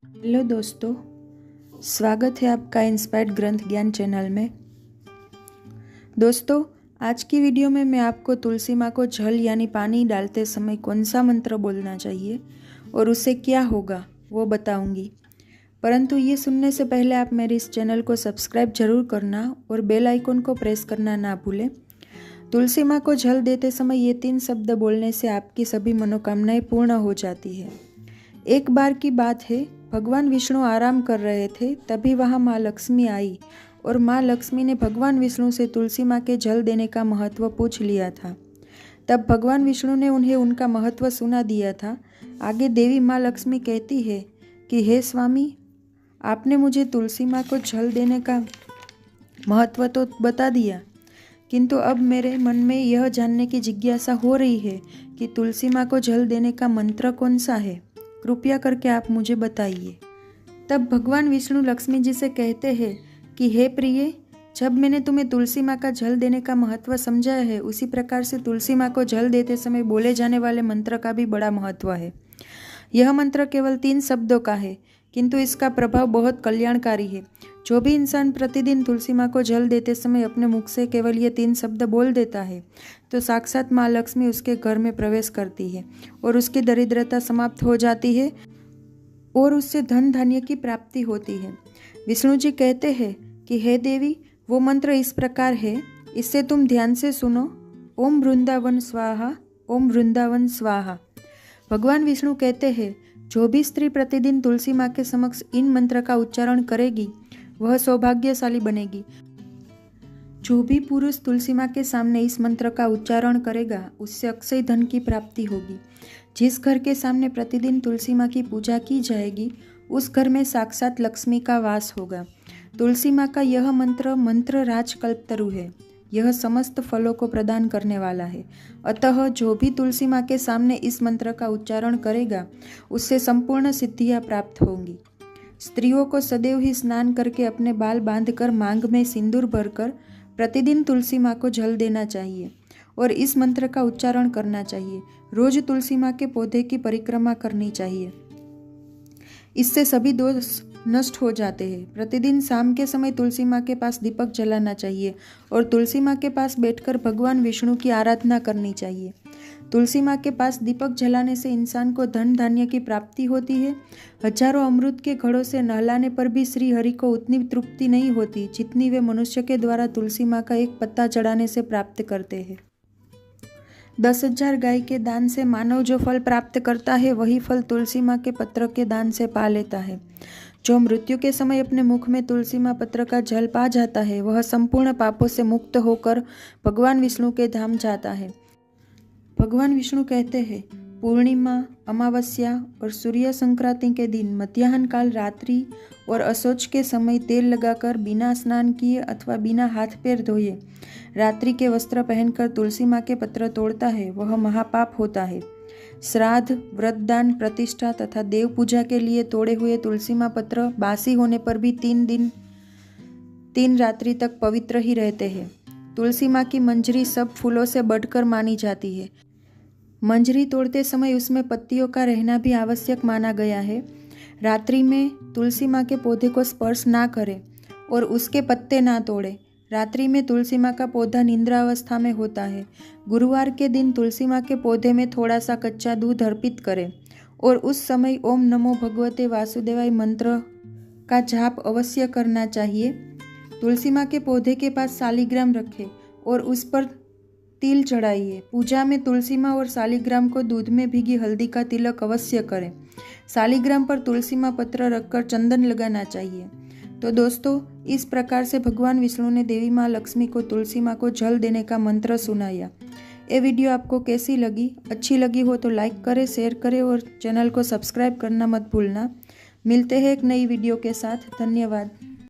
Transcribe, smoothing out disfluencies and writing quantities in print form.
Hello दोस्तों, स्वागत है आपका इंस्पायर्ड ग्रंथ ज्ञान चैनल में। दोस्तों, आज की वीडियो में मैं आपको तुलसी माँ को जल यानी पानी डालते समय कौन सा मंत्र बोलना चाहिए और उससे क्या होगा वो बताऊंगी। परंतु ये सुनने से पहले आप मेरे इस चैनल को सब्सक्राइब जरूर करना और बेल आइकन को प्रेस करना ना भूलें। तुलसी माँ को जल देते समय ये 3 शब्द बोलने से आपकी सभी मनोकामनाएं पूर्ण हो जाती है। एक बार की बात है, भगवान विष्णु आराम कर रहे थे, तभी वहाँ माँ लक्ष्मी आई और माँ लक्ष्मी ने भगवान विष्णु से तुलसी माँ के जल देने का महत्व पूछ लिया था। तब भगवान विष्णु ने उन्हें उनका महत्व सुना दिया था। आगे देवी माँ लक्ष्मी कहती है कि हे स्वामी, आपने मुझे तुलसी माँ को जल देने का महत्व तो बता दिया, किंतु अब मेरे मन में यह जानने की जिज्ञासा हो रही है कि तुलसी माँ को जल देने का मंत्र कौन सा है। कृपया करके आप मुझे बताइए। तब भगवान विष्णु लक्ष्मी जी से कहते हैं कि हे प्रिय, जब मैंने तुम्हें तुलसी माँ का जल देने का महत्व समझाया है, उसी प्रकार से तुलसी माँ को जल देते समय बोले जाने वाले मंत्र का भी बड़ा महत्व है। यह मंत्र केवल 3 शब्दों का है, किंतु इसका प्रभाव बहुत कल्याणकारी है। जो भी इंसान प्रतिदिन तुलसी माँ को जल देते समय अपने मुख से केवल ये 3 शब्द बोल देता है, तो साक्षात माँ लक्ष्मी उसके घर में प्रवेश करती है और उसकी दरिद्रता समाप्त हो जाती है और उससे धन धान्य की प्राप्ति होती है। विष्णु जी कहते हैं कि हे देवी, वो मंत्र इस प्रकार है, इससे तुम ध्यान से सुनो। ओम वृंदावन स्वाहा, ओम वृंदावन स्वाहा। भगवान विष्णु कहते हैं, जो भी स्त्री प्रतिदिन तुलसी माँ के समक्ष इन मंत्र का उच्चारण करेगी वह सौभाग्यशाली बनेगी। जो भी पुरुष तुलसी माँ के सामने इस मंत्र का उच्चारण करेगा उससे अक्षय धन की प्राप्ति होगी। जिस घर के सामने प्रतिदिन तुलसी माँ की पूजा की जाएगी उस घर में साक्षात लक्ष्मी का वास होगा। तुलसी माँ का यह मंत्र राज कल्पतरु है। यह समस्त फलों को प्रदान करने वाला है। अतः जो भी तुलसी माँ के सामने इस मंत्र का उच्चारण करेगा उससे संपूर्ण सिद्धियाँ प्राप्त होंगी। स्त्रियों को सदैव ही स्नान करके अपने बाल बांधकर मांग में सिंदूर भरकर प्रतिदिन तुलसी माँ को जल देना चाहिए और इस मंत्र का उच्चारण करना चाहिए। रोज तुलसी माँ के पौधे की परिक्रमा करनी चाहिए, इससे सभी दोष नष्ट हो जाते हैं। प्रतिदिन शाम के समय तुलसी माँ के पास दीपक जलाना चाहिए और तुलसी माँ के पास बैठकर भगवान विष्णु की आराधना करनी चाहिए। तुलसी माँ के पास दीपक जलाने से इंसान को धन धान्य की प्राप्ति होती है। हजारों अमृत के घड़ों से नहलाने पर भी श्री हरि को उतनी तृप्ति नहीं होती जितनी वे मनुष्य के द्वारा तुलसी माँ का एक पत्ता चढ़ाने से प्राप्त करते हैं। 10,000 गाय के दान से मानव जो फल प्राप्त करता है, वही फल तुलसी माँ के पत्र के दान से पा लेता है। जो मृत्यु के समय अपने मुख में तुलसी माँ पत्र का जल पा जाता है, वह संपूर्ण पापों से मुक्त होकर भगवान विष्णु के धाम जाता है। भगवान विष्णु कहते हैं, पूर्णिमा, अमावस्या और सूर्य संक्रांति के दिन मध्याह्न काल, रात्रि और असोच के समय तेल लगाकर बिना स्नान किए अथवा बिना हाथ पैर धोए रात्रि के वस्त्र पहनकर तुलसी माँ के पत्र तोड़ता है, वह महापाप होता है। श्राद्ध, व्रतदान, प्रतिष्ठा तथा देव पूजा के लिए तोड़े हुए तुलसी माँ पत्र बासी होने पर भी 3 दिन 3 रात्रि तक पवित्र ही रहते हैं। तुलसी माँ की मंजरी सब फूलों से बढ़कर मानी जाती है। मंजरी तोड़ते समय उसमें पत्तियों का रहना भी आवश्यक माना गया है। रात्रि में तुलसी माँ के पौधे को स्पर्श ना करें और उसके पत्ते ना तोड़ें। रात्रि में तुलसी माँ का पौधा निंद्रावस्था में होता है। गुरुवार के दिन तुलसी माँ के पौधे में थोड़ा सा कच्चा दूध अर्पित करें और उस समय ओम नमो भगवते वासुदेवाय मंत्र का जाप अवश्य करना चाहिए। तुलसी माँ के पौधे के पास शालिग्राम रखें और उस पर तिल चढ़ाइए। पूजा में तुलसी माँ और शालिग्राम को दूध में भीगी हल्दी का तिलक अवश्य करें। शालिग्राम पर तुलसी माँ पत्र रखकर चंदन लगाना चाहिए। तो दोस्तों, इस प्रकार से भगवान विष्णु ने देवी माँ लक्ष्मी को तुलसी माँ को जल देने का मंत्र सुनाया। ये वीडियो आपको कैसी लगी? अच्छी लगी हो तो लाइक करें, शेयर करें और चैनल को सब्सक्राइब करना मत भूलना। मिलते हैं एक नई वीडियो के साथ। धन्यवाद।